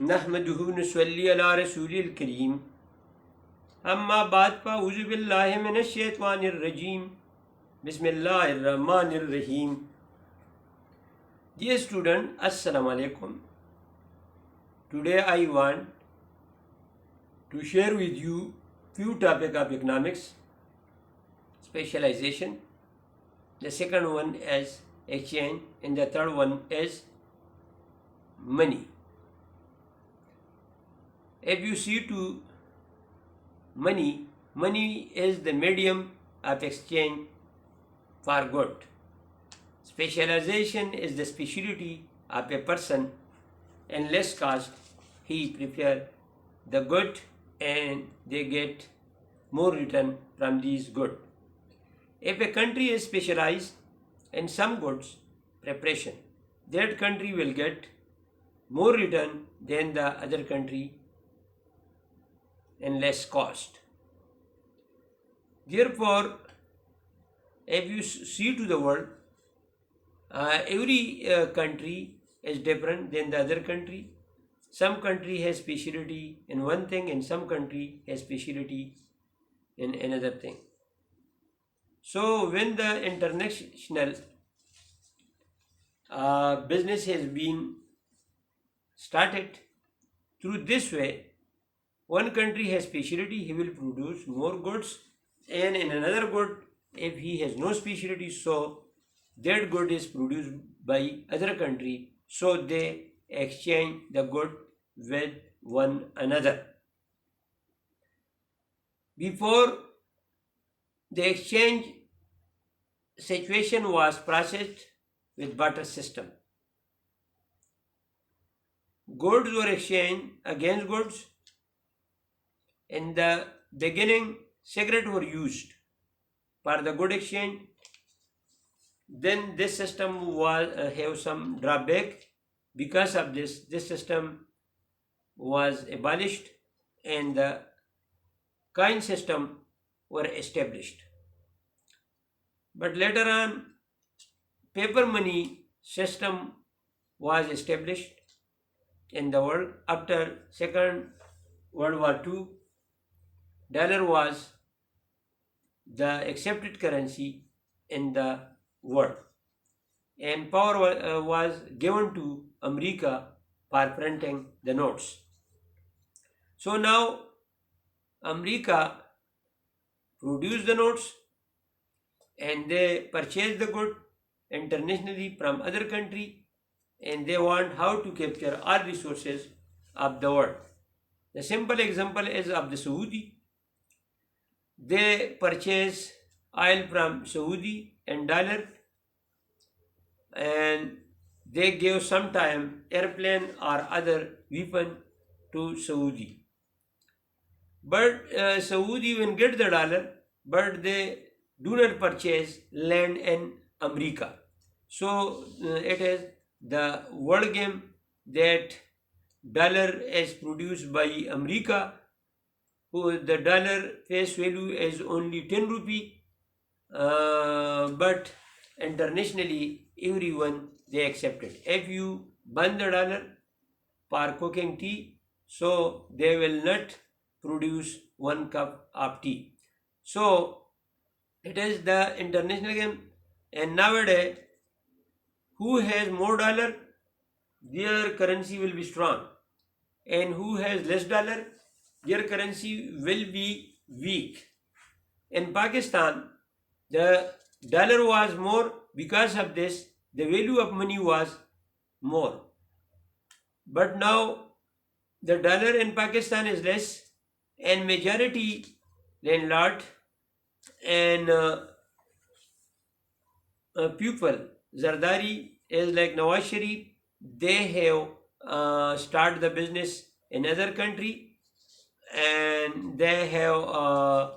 नहमदुहु नुसल्ली अला रसूलिल करीम अम्मा बाद फ़अऊज़ु बिल्लाहि मिनश शैतानिर रजीम बिस्मिल्लाहिर रहमानिर रहीम. Dear student, Assalamu alaikum. Today I want to share with you few topics of economics, specialization. The second one is exchange and the third one is money. If you see to money, money is the medium of exchange for good. Specialization is the specialty of a person, and less cost he prepare the good and they get more return from these good. If a country is specialized in some goods preparation, that country will get more return than the other country and less cost. Therefore, if you see to the world, every country is different than the other country. Some country has specialty in one thing and some country has specialty in another thing. So when the international business has been started through this way, one country has specialty, he will produce more goods, and in another good, if he has no specialty, so that good is produced by other country, so they exchange the good with one another. Before the exchange situation was processed with barter system. Goods were exchanged against goods. In the beginning, cigarettes were used for the good exchange. Then this system was have some drawback. Because of this system was abolished and the coin system were established. But later on, paper money system was established in the world. After Second World War II, dollar was the accepted currency in the world, and power was given to America for printing the notes. So now America produced the notes and they purchase the good internationally from other country, and they want how to capture all resources of the world. The simple example is of the Saudi. They purchase oil from Saudi in dollar, and they give sometime airplane or other weapon to Saudi. But Saudi will get the dollar, but they do not purchase land in America. So it is the world game that dollar is produced by America, who the dollar face value is only 10 rupee, but internationally everyone they accept it. If you burn the dollar for cooking tea, so they will not produce 1 cup of tea. So it is the international game, and nowadays who has more dollar, their currency will be strong, and who has less dollar, their currency will be weak. In Pakistan, the dollar was more. Because of this, the value of money was more. But now the dollar in Pakistan is less, and majority landlord and people, Zardari is like Nawaz Sharif, they have started the business in other country, and they have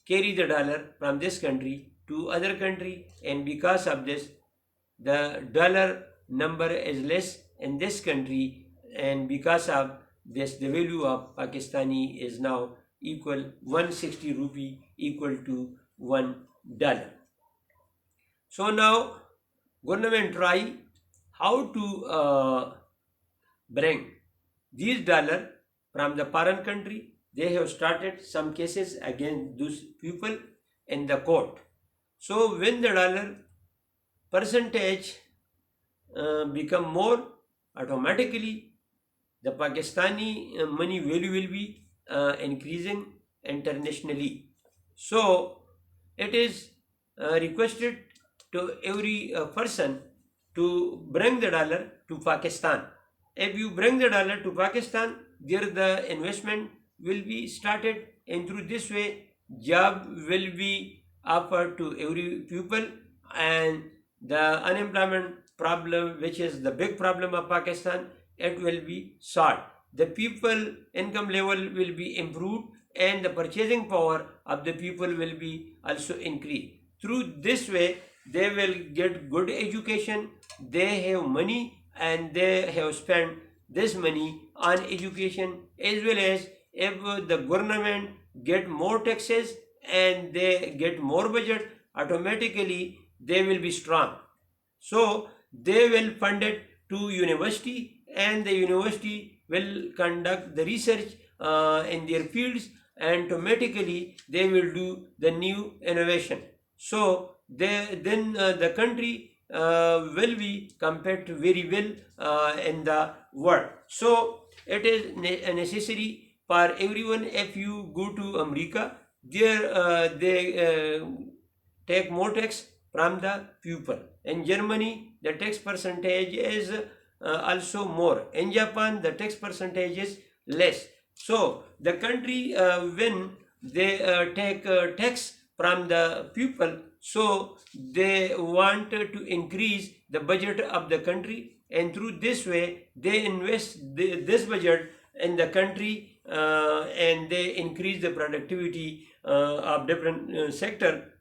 carried the dollar from this country to other country, and because of this, the dollar number is less in this country, and because of this, the value of Pakistani is now equal 160 rupee equal to $1. So now government try how to bring these dollar from the foreign country, they have started some cases against those people in the court. So when the dollar percentage become more, automatically the Pakistani money value will be increasing internationally. So it is requested to every person to bring the dollar to Pakistan. If you bring the dollar to Pakistan, there the investment will be started, and through this way, job will be offered to every people, and the unemployment problem, which is the big problem of Pakistan, it will be solved. The people income level will be improved, and the purchasing power of the people will be also increased. Through this way, they will get good education, they have money, and they have spent this money on education, as well as if the government get more taxes and they get more budget, automatically they will be strong. So they will fund it to university, and the university will conduct the research in their fields, and automatically they will do the new innovation. So then the country will be compared to very well in the world. So it is necessary for everyone. If you go to America, there they take more tax from the people. In Germany, the tax percentage is also more. In Japan, the tax percentage is less. So the country, when they take tax from the people, so they want to increase the budget of the country, and through this way they invest this budget in the country, and they increase the productivity of different sector.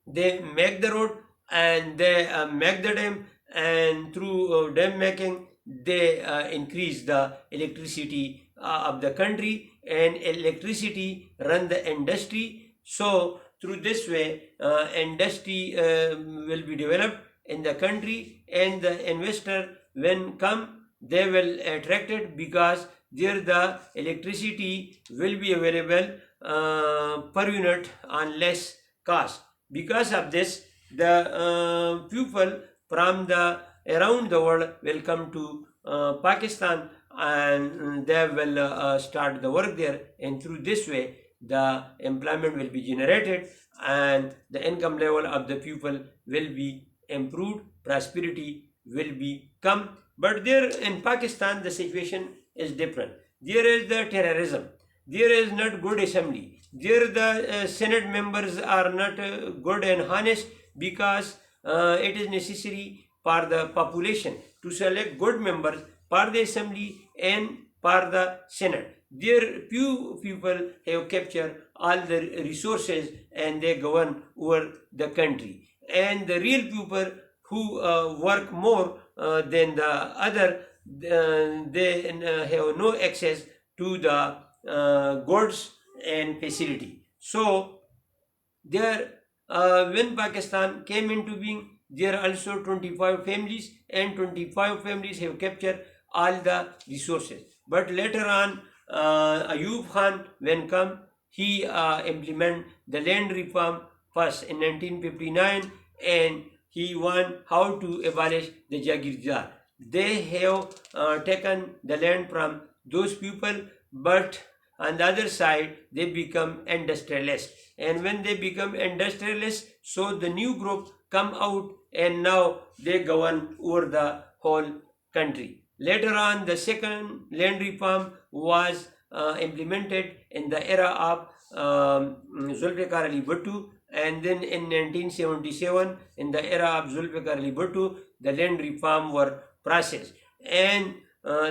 They make the road, and they make the dam, and through dam making they increase the electricity of the country, and electricity run the industry. So through this way, industry will be developed in the country, and the investor when come, they will attracted, because there the electricity will be available per unit on less cost. Because of this, the people from the around the world will come to Pakistan, and they will start the work there, and through this way the employment will be generated, and the income level of the people will be improved, prosperity will be come. But there in Pakistan the situation is different. There is the terrorism, there is not good assembly, there the senate members are not good and honest, because it is necessary for the population to select good members for the assembly and for the senate. There few people have captured all the resources, and they govern over the country, and the real people who work more than the other, they have no access to the goods and facility. So there, when Pakistan came into being, there are also 25 families, and 25 families have captured all the resources. But later on, Ayub Khan, when come, he implement the land reform first in 1959, and he want how to abolish the Jagirdar. They have taken the land from those people, but on the other side they become industrialists, and when they become industrialists, so the new group come out, and now they govern over the whole country. Later on, the second land reform was implemented in the era of Zulfikar Ali Bhutto, and then in 1977, in the era of Zulfikar Ali Bhutto, the land reform were processed, and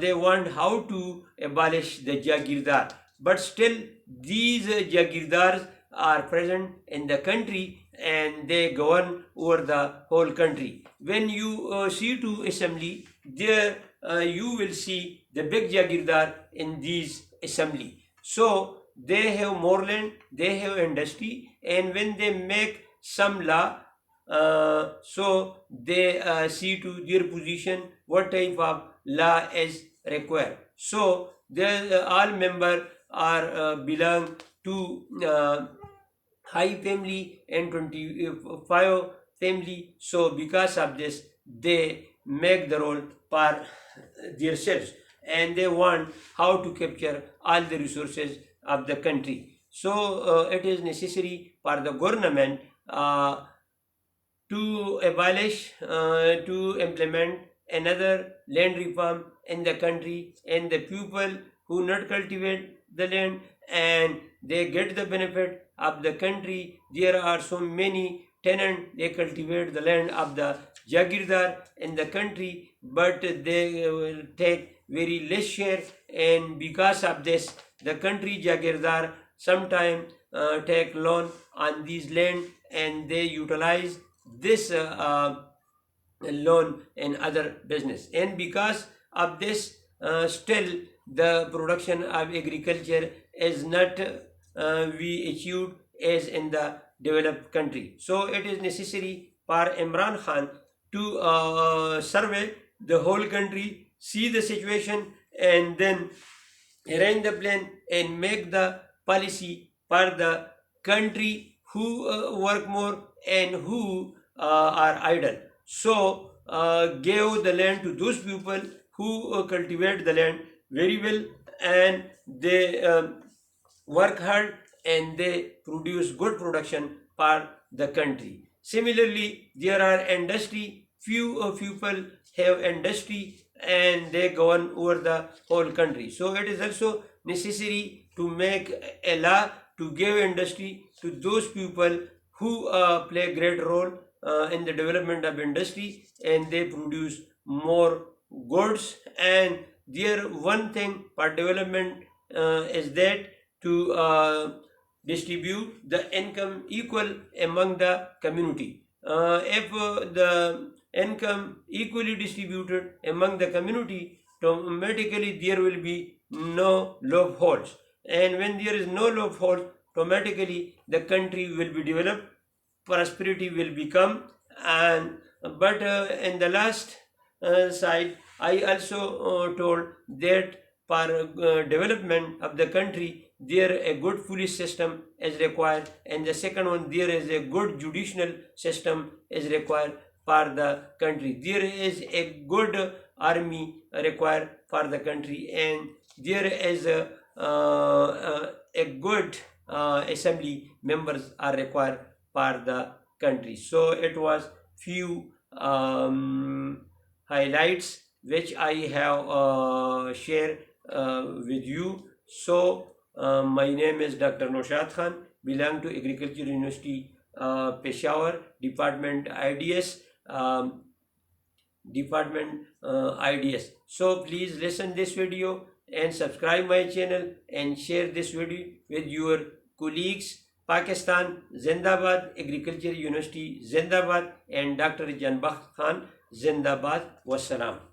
they want how to abolish the Jagirdar. But still, these Jagirdars are present in the country, and they govern over the whole country. When you see to assembly, there you will see the big Jagirdar in these assembly. So they have more land, they have industry, and when they make some law, so they see to their position what type of law is required. So they all member are belong to high family and 25 family. So because of this, they make the role for themselves, and they want how to capture all the resources of the country. So it is necessary for the government to abolish, to implement another land reform in the country, and the people who not cultivate the land and they get the benefit of the country. There are so many tenants, they cultivate the land of the jagirdar in the country, but they will take very less share, and because of this, the country jagirdar sometimes take loan on these land, and they utilize this loan in other business, and because of this, still the production of agriculture is not we achieved as in the developed country. So it is necessary for Imran Khan to survey the whole country, see the situation, and then arrange the plan and make the policy for the country who work more and who are idle. So give the land to those people who cultivate the land very well, and they work hard and they produce good production for the country. Similarly, there are industry, few people have industry and they govern over the whole country. So it is also necessary to make a law to give industry to those people who play great role in the development of industry, and they produce more goods. And there one thing for development is that to distribute the income equal among the community. If the income equally distributed among the community, automatically there will be no loopholes. And when there is no loophole, automatically the country will be developed, prosperity will become. And but in the last side, I also told that for development of the country, there a good police system is required, and the second one, there is a good judicial system is required for the country. There is a good army required for the country, and there is a good assembly members are required for the country. So it was few highlights which I have shared with you. So my name is Dr.Naushad Khan, belong to Agriculture University, Peshawar, Department IDS. So please listen this video and subscribe my channel and share this video with your colleagues. Pakistan Zindabad, Agriculture University Zindabad, and Dr. Janbakh Khan Zindabad. Wassalam.